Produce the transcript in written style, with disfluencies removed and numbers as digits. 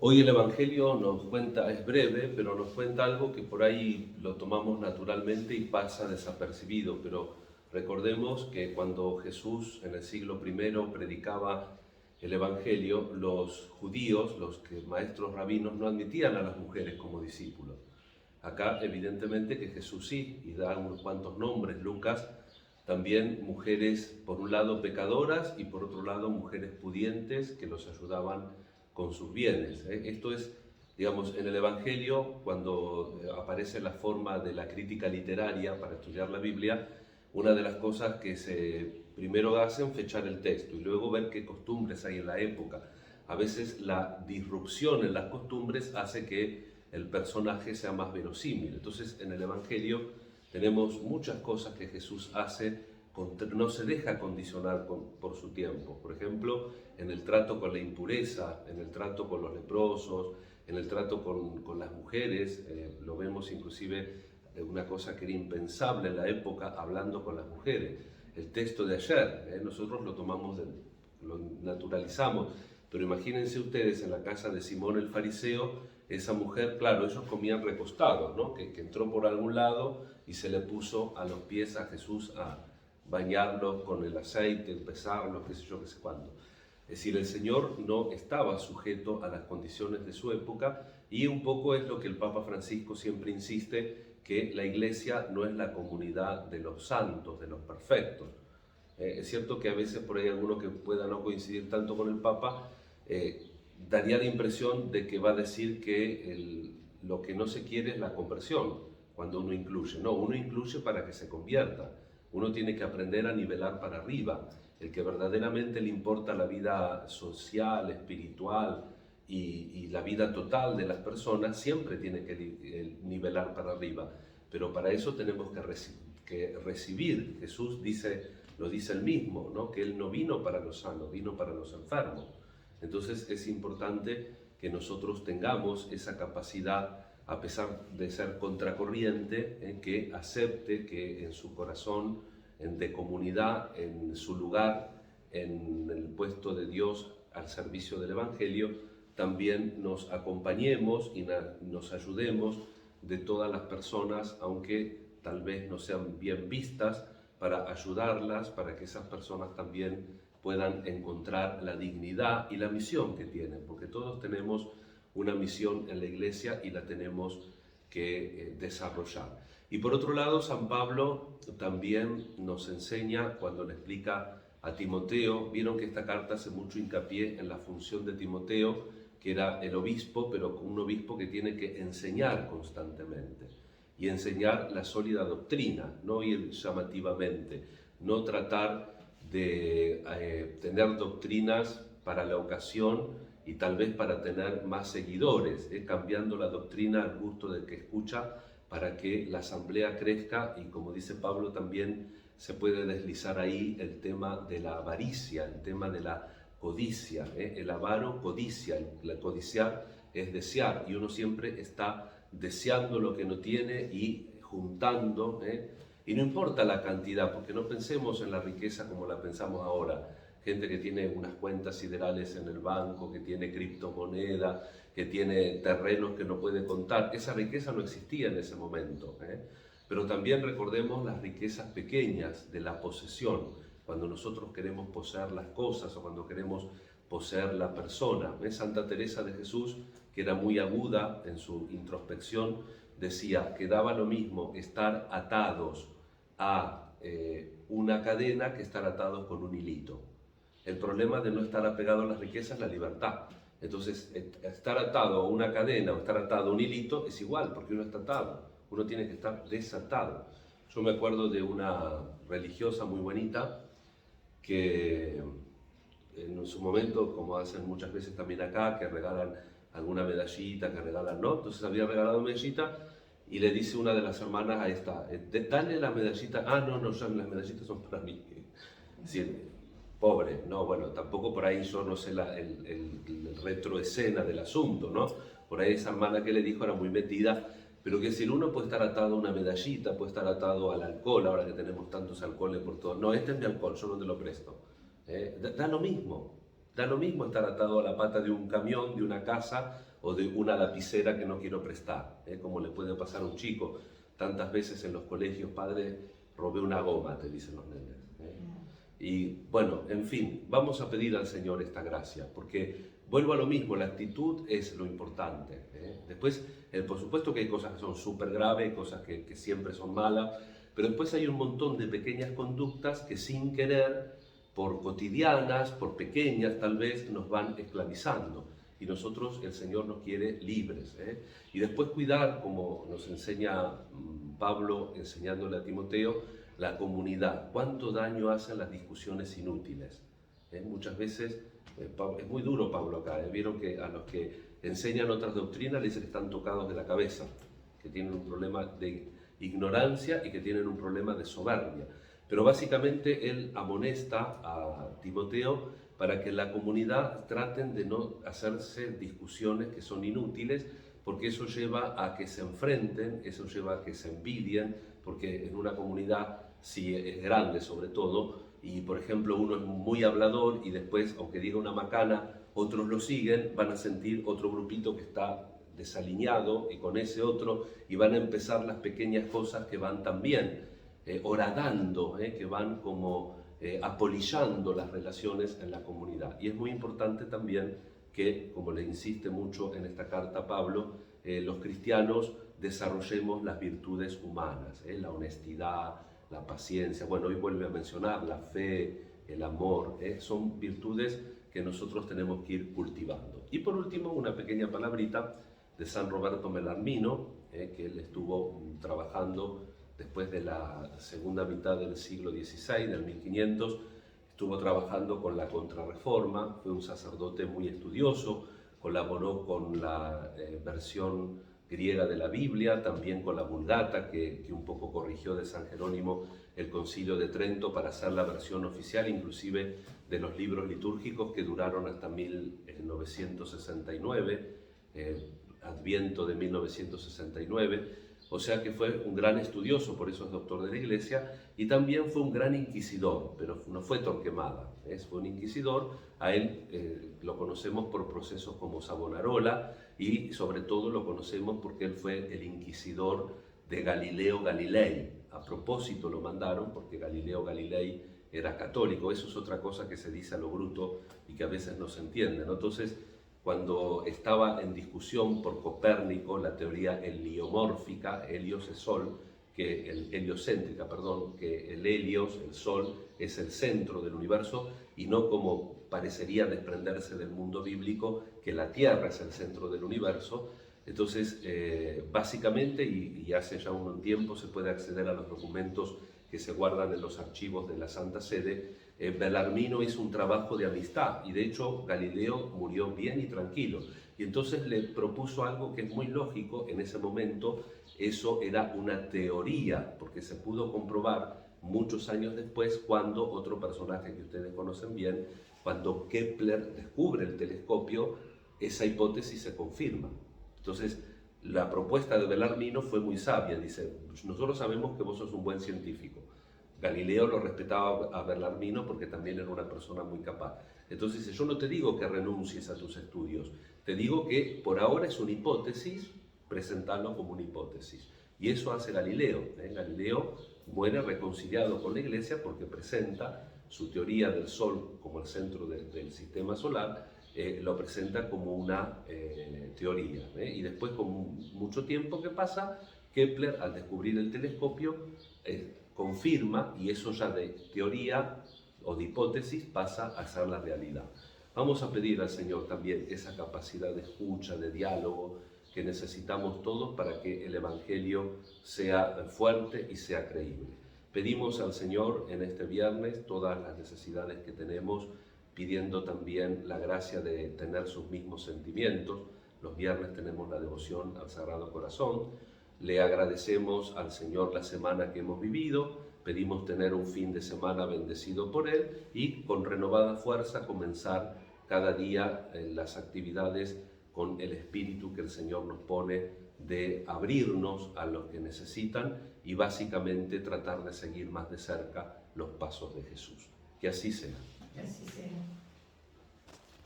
Hoy el Evangelio nos cuenta, es breve, pero nos cuenta algo que por ahí lo tomamos naturalmente y pasa desapercibido, pero recordemos que cuando Jesús en el siglo I predicaba el Evangelio, los judíos, maestros rabinos, no admitían a las mujeres como discípulos. Acá evidentemente que Jesús sí, y da unos cuantos nombres, Lucas, también mujeres por un lado pecadoras y por otro lado mujeres pudientes que los ayudaban con sus bienes. Esto es, digamos, en el Evangelio, cuando aparece la forma de la crítica literaria para estudiar la Biblia, una de las cosas que se primero hacen fechar el texto y luego ver qué costumbres hay en la época. A veces la disrupción en las costumbres hace que el personaje sea más verosímil. Entonces, en el Evangelio tenemos muchas cosas que Jesús hace, no se deja condicionar por su tiempo. Por ejemplo, en el trato con la impureza, en el trato con los leprosos, en el trato con las mujeres, lo vemos inclusive una cosa que era impensable en la época, hablando con las mujeres. El texto de ayer, nosotros lo tomamos, lo naturalizamos, pero imagínense ustedes en la casa de Simón el fariseo, esa mujer, claro, ellos comían recostados, ¿no? Que entró por algún lado y se le puso a los pies a Jesús a bañarlos con el aceite, besarlos, qué sé yo, qué sé cuándo. Es decir, el Señor no estaba sujeto a las condiciones de su época y un poco es lo que el Papa Francisco siempre insiste, que la Iglesia no es la comunidad de los santos, de los perfectos. Es cierto que a veces por ahí alguno que pueda no coincidir tanto con el Papa, daría la impresión de que va a decir que lo que no se quiere es la conversión cuando uno incluye. No, uno incluye para que se convierta. Uno tiene que aprender a nivelar para arriba. El que verdaderamente le importa la vida social, espiritual y la vida total de las personas siempre tiene que nivelar para arriba. Pero para eso tenemos que recibir. Jesús lo dice él mismo, ¿no? Que él no vino para los sanos, vino para los enfermos. Entonces es importante que nosotros tengamos esa capacidad, a pesar de ser contracorriente, que acepte que en su corazón, de comunidad, en su lugar, en el puesto de Dios al servicio del Evangelio, también nos acompañemos y nos ayudemos de todas las personas, aunque tal vez no sean bien vistas, para ayudarlas, para que esas personas también puedan encontrar la dignidad y la misión que tienen, porque todos tenemos una misión en la iglesia y la tenemos que desarrollar. Y por otro lado, San Pablo también nos enseña cuando le explica a Timoteo, vieron que esta carta hace mucho hincapié en la función de Timoteo, que era el obispo, pero un obispo que tiene que enseñar constantemente y enseñar la sólida doctrina, no ir llamativamente, no tratar de tener doctrinas para la ocasión y tal vez para tener más seguidores, cambiando la doctrina al gusto del que escucha para que la asamblea crezca y, como dice Pablo, también se puede deslizar ahí el tema de la avaricia, el tema de la codicia. El avaro codicia, la codiciar es desear y uno siempre está deseando lo que no tiene y juntando, y no importa la cantidad, porque no pensemos en la riqueza como la pensamos ahora. Gente que tiene unas cuentas siderales en el banco, que tiene criptomoneda, que tiene terrenos que no puede contar. Esa riqueza no existía en ese momento. Pero también recordemos las riquezas pequeñas de la posesión, cuando nosotros queremos poseer las cosas o cuando queremos poseer la persona. Santa Teresa de Jesús, que era muy aguda en su introspección, decía que daba lo mismo estar atados a una cadena que estar atados con un hilito. El problema de no estar apegado a las riquezas es la libertad. Entonces, estar atado a una cadena o estar atado a un hilito es igual, porque uno está atado. Uno tiene que estar desatado. Yo me acuerdo de una religiosa muy bonita que en su momento, como hacen muchas veces también acá, que regalan alguna medallita, que regalan, ¿no? Entonces había regalado medallita y le dice una de las hermanas a esta, dale la medallita. Ah, no, no, las medallitas son para mí. Es decir, pobre, no, bueno, tampoco por ahí yo no sé el retroescena del asunto, ¿no? Por ahí esa hermana que le dijo era muy metida, pero que si uno puede estar atado a una medallita, puede estar atado al alcohol, ahora que tenemos tantos alcoholes por todo. No, este es mi alcohol, yo no te lo presto. Da lo mismo, Da lo mismo estar atado a la pata de un camión, de una casa o de una lapicera que no quiero prestar, como le puede pasar a un chico. Tantas veces en los colegios, padre, robé una goma, te dicen los nenes. Y bueno, en fin, vamos a pedir al Señor esta gracia, porque vuelvo a lo mismo, la actitud es lo importante. Después, por supuesto que hay cosas que son súper graves, cosas que siempre son malas, pero después hay un montón de pequeñas conductas que sin querer, por cotidianas, por pequeñas tal vez, nos van esclavizando. Y nosotros, el Señor nos quiere libres. Y después cuidar, como nos enseña Pablo enseñándole a Timoteo, la comunidad. ¿Cuánto daño hacen las discusiones inútiles? Muchas veces, es muy duro Pablo acá, vieron que a los que enseñan otras doctrinas les están tocados de la cabeza, que tienen un problema de ignorancia y que tienen un problema de soberbia. Pero básicamente él amonesta a Timoteo para que en la comunidad traten de no hacerse discusiones que son inútiles, porque eso lleva a que se enfrenten, eso lleva a que se envidien, porque en una comunidad, si es grande sobre todo, y por ejemplo uno es muy hablador y después, aunque diga una macana, otros lo siguen, van a sentir otro grupito que está desaliñado y con ese otro, y van a empezar las pequeñas cosas que van también horadando, que van como apolillando las relaciones en la comunidad. Y es muy importante también que, como le insiste mucho en esta carta Pablo, los cristianos desarrollemos las virtudes humanas, la honestidad, la paciencia, bueno, hoy vuelve a mencionar la fe, el amor, son virtudes que nosotros tenemos que ir cultivando. Y por último, una pequeña palabrita de San Roberto Bellarmino, que él estuvo trabajando después de la segunda mitad del siglo XVI, del 1500, estuvo trabajando con la Contrarreforma, fue un sacerdote muy estudioso, colaboró con la versión griega de la Biblia, también con la Vulgata, que un poco corrigió de San Jerónimo el Concilio de Trento para hacer la versión oficial, inclusive de los libros litúrgicos que duraron hasta 1969, Adviento de 1969, o sea que fue un gran estudioso, por eso es doctor de la Iglesia, y también fue un gran inquisidor, pero no fue Torquemada, fue un inquisidor. A él lo conocemos por procesos como Savonarola, y sobre todo lo conocemos porque él fue el inquisidor de Galileo Galilei. A propósito lo mandaron porque Galileo Galilei era católico. Eso es otra cosa que se dice a lo bruto y que a veces no se entiende, ¿no? Entonces, cuando estaba en discusión por Copérnico la teoría heliomórfica, helios es sol, heliocéntrica, perdón, que el helios, el sol, es el centro del universo y no como parecería desprenderse del mundo bíblico, que la Tierra es el centro del universo. Entonces, básicamente, y hace ya un tiempo se puede acceder a los documentos que se guardan en los archivos de la Santa Sede, Bellarmino hizo un trabajo de amistad y de hecho Galileo murió bien y tranquilo. Y entonces le propuso algo que es muy lógico en ese momento. Eso era una teoría, porque se pudo comprobar muchos años después cuando otro personaje que ustedes conocen bien, cuando Kepler descubre el telescopio, esa hipótesis se confirma. Entonces, la propuesta de Bellarmino fue muy sabia. Dice, nosotros sabemos que vos sos un buen científico. Galileo lo respetaba a Bellarmino porque también era una persona muy capaz. Entonces dice, yo no te digo que renuncies a tus estudios, te digo que por ahora es una hipótesis, presentarlo como una hipótesis. Y eso hace Galileo. Galileo muere reconciliado con la Iglesia porque presenta su teoría del Sol como el centro del sistema solar, lo presenta como una teoría. Y después, con mucho tiempo que pasa, Kepler, al descubrir el telescopio, confirma, y eso ya de teoría o de hipótesis pasa a ser la realidad. Vamos a pedir al Señor también esa capacidad de escucha, de diálogo, que necesitamos todos para que el Evangelio sea fuerte y sea creíble. Pedimos al Señor en este viernes todas las necesidades que tenemos, pidiendo también la gracia de tener sus mismos sentimientos. Los viernes tenemos la devoción al Sagrado Corazón. Le agradecemos al Señor la semana que hemos vivido, pedimos tener un fin de semana bendecido por Él y con renovada fuerza comenzar cada día las actividades con el espíritu que el Señor nos pone de abrirnos a los que necesitan y básicamente tratar de seguir más de cerca los pasos de Jesús. Que así sea. Que así sea.